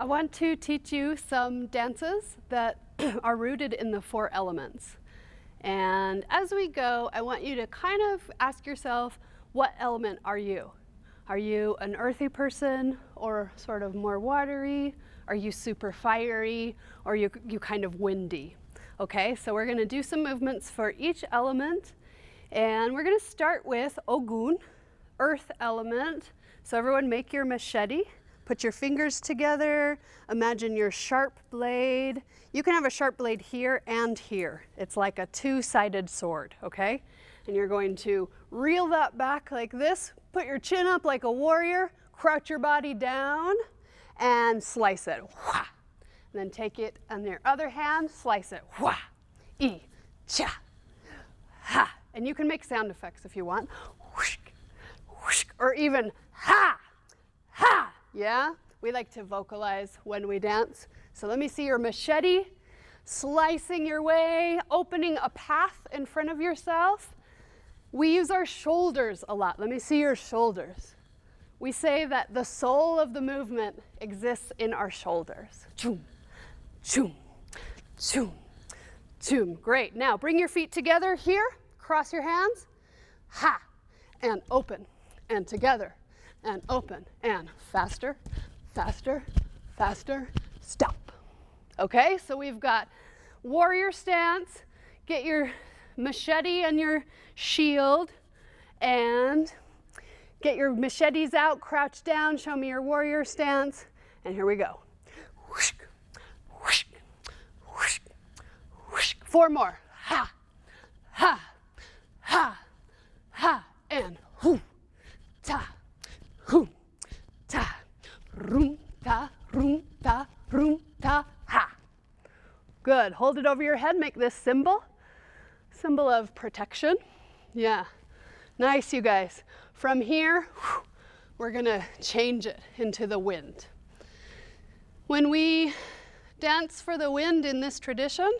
I want to teach you some dances that are rooted in the 4 elements. And as we go, I want you to kind of ask yourself, what element are you? Are you an earthy person or sort of more watery? Are you super fiery or you kind of windy? Okay, so we're going to do some movements for each element. And we're going to start with Ogun, earth element. So everyone make your machete. Put your fingers together. Imagine your sharp blade. You can have a sharp blade here and here. It's like a 2-sided sword, okay? And you're going to reel that back like this. Put your chin up like a warrior. Crouch your body down and slice it. Wha. And then take it on your other hand, slice it. Wha. E. Cha. Ha. And you can make sound effects if you want. Whoosh. Whoosh. Or even ha. Ha. Yeah, we like to vocalize when we dance. So let me see your machete, slicing your way, opening a path in front of yourself. We use our shoulders a lot. Let me see your shoulders. We say that the soul of the movement exists in our shoulders. Choom, choom, choom, choom. Great. Now bring your feet together here. Cross your hands. Ha, and open, and together. And open, and faster, faster, faster, stop. Okay, so we've got warrior stance. Get your machete and your shield, and get your machetes out, crouch down, show me your warrior stance, and here we go. Whoosh, whoosh, whoosh, whoosh. 4 more. Ha, ha, ha, ha, and hoo, ta. Hoo, ta, room, ta, room, ta, room, ta, ha. Good. Hold it over your head. Make this symbol of protection. Yeah. Nice, you guys. From here, we're going to change it into the wind. When we dance for the wind in this tradition,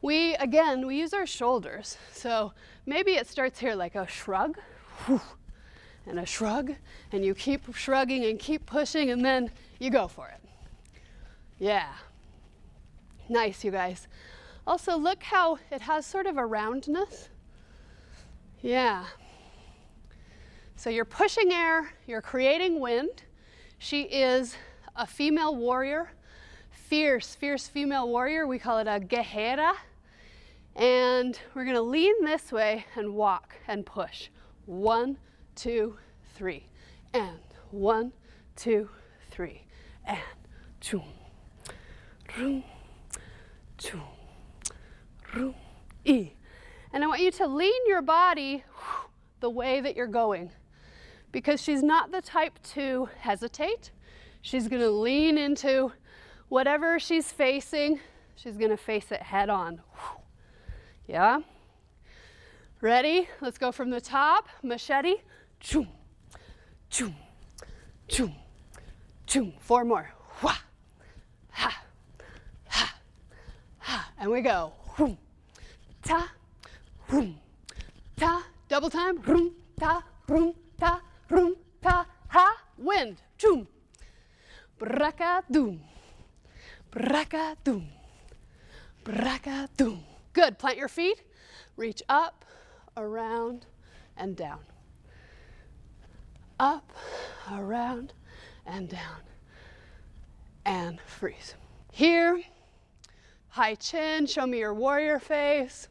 we use our shoulders. So maybe it starts here like a shrug. Whew. And a shrug, and you keep shrugging and keep pushing, and then you go for it. Yeah. Nice, you guys. Also, look how it has sort of a roundness. Yeah. So you're pushing air, you're creating wind. She is a female warrior, fierce female warrior. We call it a guerrera. And we're going to lean this way and walk and push. 1, 2, 3, and 1, 2, 3, and choom, room, choom, room, e. And I want you to lean your body the way that you're going, because she's not the type to hesitate. She's going to lean into whatever she's facing. She's going to face it head on. Yeah? Ready? Let's go from the top. Machete. Choom, choom, choom, choom. 4 more. Wha, ha, ha, ha. And we go. Whoom, ta, whoom, ta. Double time. Room, ta, room, ta, room, ta, ha. Wind. Choom. Braka-doom, braka-doom, braka-doom. Good. Plant your feet. Reach up, around, and down. Up, around, and down. And freeze. Here, high chin, show me your warrior face.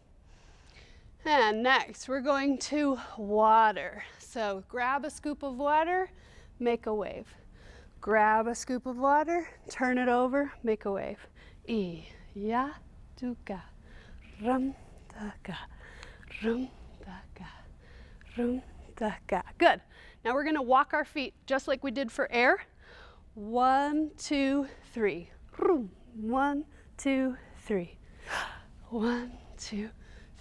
And next, we're going to water. So grab a scoop of water, make a wave. Grab a scoop of water, turn it over, make a wave. E, ya, duka, rum, daka, rum, daka, rum, daka. Good. Now we're going to walk our feet just like we did for air. 1, 2, 3. 1, 2, 3. 1, 2,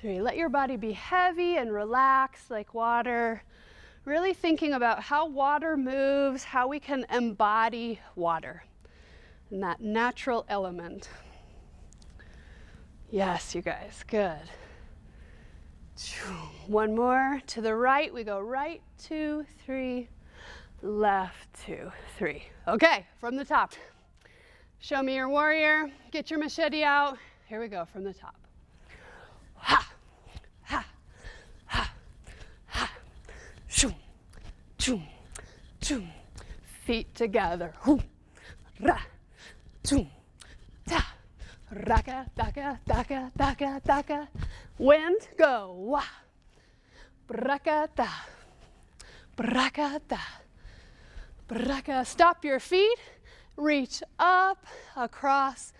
3. Let your body be heavy and relaxed like water. Really thinking about how water moves, how we can embody water and that natural element. Yes, you guys, good. 1 more to the right. We go right, 2, 3, left, 2, 3. Okay, from the top. Show me your warrior. Get your machete out. Here we go from the top. Ha, ha, ha, ha. Shoom, choom, choom. Feet together. Hoo, ra, choom, ta. Raka, daka, daka, daka, daka. Wind, go. Wah. Brakata. Brakata. Braka. Stop your feet. Reach up, across,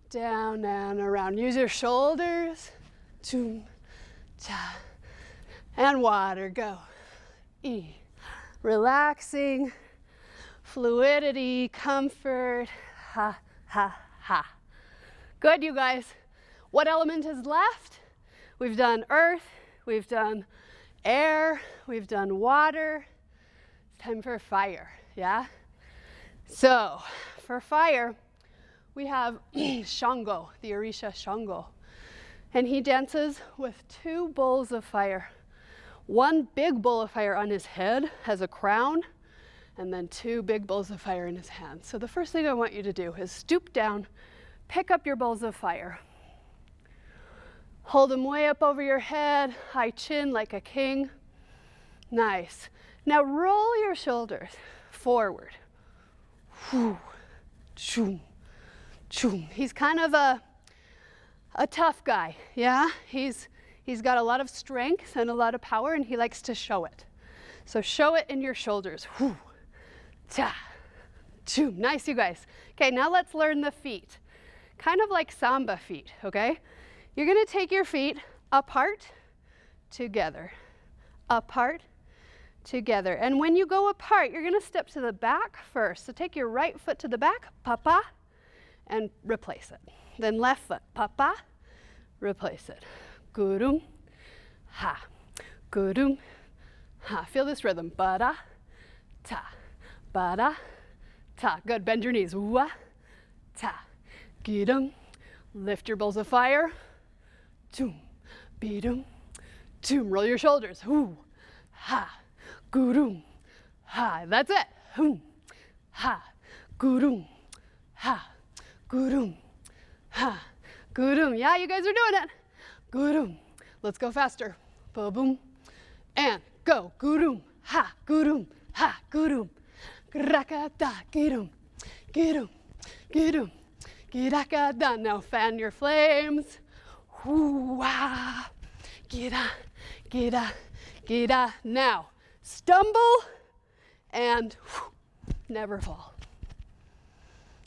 down, and around. Use your shoulders. Choom, cha. And water, go. E. Relaxing. Fluidity, comfort. Ha, ha, ha. Good, you guys. What element is left? We've done earth, we've done air, we've done water. It's time for fire, yeah? So, for fire, we have Shango, the Orisha Shango. And he dances with 2 bowls of fire. One big bowl of fire on his head has a crown, and then 2 big bowls of fire in his hands. So the first thing I want you to do is stoop down, pick up your bowls of fire. Hold them way up over your head, high chin like a king. Nice. Now roll your shoulders forward. Whew. Choom, choom. He's kind of a tough guy, yeah? He's got a lot of strength and a lot of power, and he likes to show it. So show it in your shoulders. Whew. Ta, choom. Nice, you guys. Okay, now let's learn the feet. Kind of like Samba feet, okay? You're gonna take your feet apart, together, apart, together. And when you go apart, you're gonna step to the back first. So take your right foot to the back, papa, and replace it. Then left foot, papa, replace it. Gurum, ha, gurum, ha. Feel this rhythm, bada, ta, bada, ta. Good, bend your knees, wa, ta. Gidum, lift your bowls of fire. Choom, beedum, choom. Roll your shoulders. Hoo, ha, gurum, ha. That's it. Hoom, ha, gurum, ha, gurum, ha, gurum. Yeah, you guys are doing it. Gurum. Let's go faster. Ba-boom. And go. Gurum, ha, gurum, ha, gurum. Grakata, girum, girum, girum. Girakada. Now fan your flames. Hoo-wah. Gira, gira, gira. Now stumble and never fall.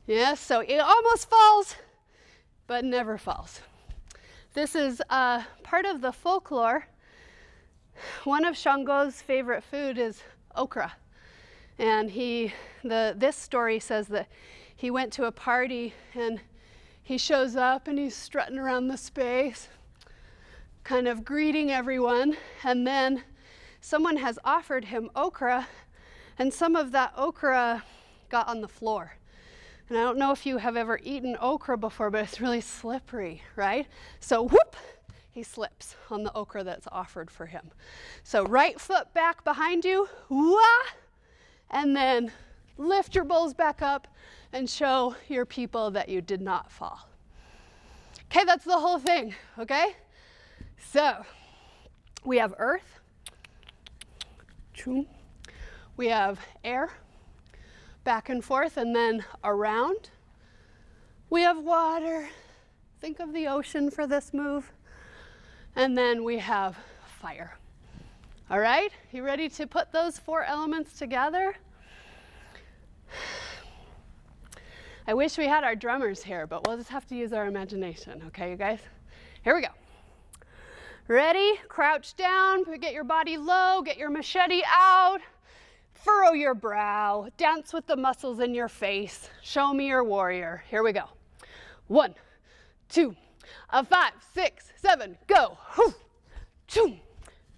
Yes, so it almost falls, but never falls. This is part of the folklore. One of Shango's favorite food is okra. And this story says that he went to a party and he shows up and he's strutting around the space, kind of greeting everyone. And then someone has offered him okra, and some of that okra got on the floor. And I don't know if you have ever eaten okra before, but it's really slippery, right? So whoop, he slips on the okra that's offered for him. So right foot back behind you, wah, and then lift your bowls back up and show your people that you did not fall. Okay, that's the whole thing, okay? So we have earth, choom. We have air, back and forth, and then around. We have water. Think of the ocean for this move. And then we have fire. All right, you ready to put those 4 elements together? I wish we had our drummers here, but we'll just have to use our imagination, okay, you guys? Here we go. Ready? Crouch down, get your body low, get your machete out, furrow your brow, dance with the muscles in your face. Show me your warrior. Here we go. 1, 2, 5, 6, 7, go. Hoo, choom,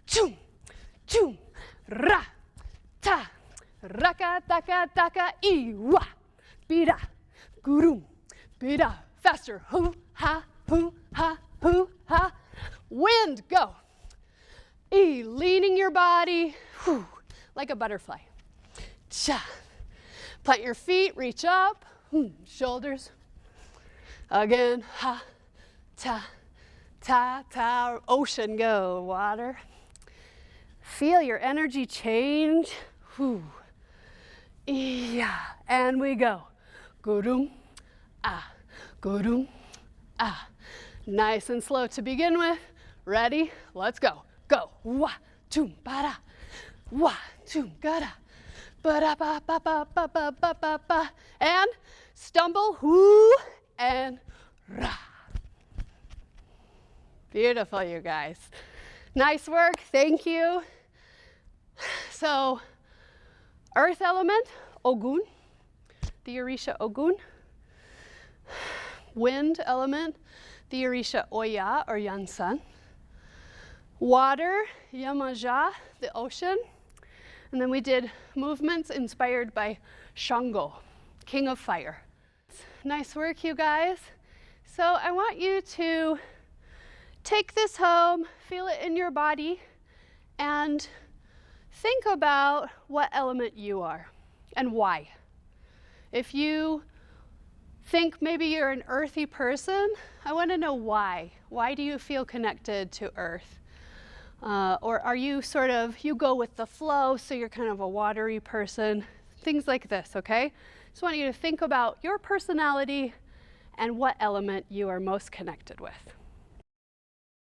choom, choom, ra, ta, raka, taka, taka, iwa, bida, gurum, bida. Faster. Hoo, ha, hoo, ha, hoo, ha. Wind, go. E, leaning your body, whew, like a butterfly. Cha. Plant your feet, reach up, shoulders, Again, ha, ta, ta, ta, ocean go, water. Feel your energy change. Whew. Yeah, and we go. Gudum, ah, gudum, ah. Nice and slow to begin with. Ready? Let's go. Go. Wa, tum, ba-da. Wa, tum, ga-da. Ba-da, ba, ba, ba, ba, ba, ba, ba, ba. And stumble, whoo, and ra. Beautiful, you guys. Nice work, thank you. So, earth element, Ogun, the Orisha Ogun. Wind element, the Orisha Oya or Hansen. Water, Yamaja, the ocean. And then we did movements inspired by Shango, king of fire. Nice work, you guys. So I want you to take this home, feel it in your body, and think about what element you are and why. If you think maybe you're an earthy person, I want to know why. Why do you feel connected to earth? Or are you sort of, you go with the flow, so you're kind of a watery person? Things like this, okay? Just want you to think about your personality and what element you are most connected with.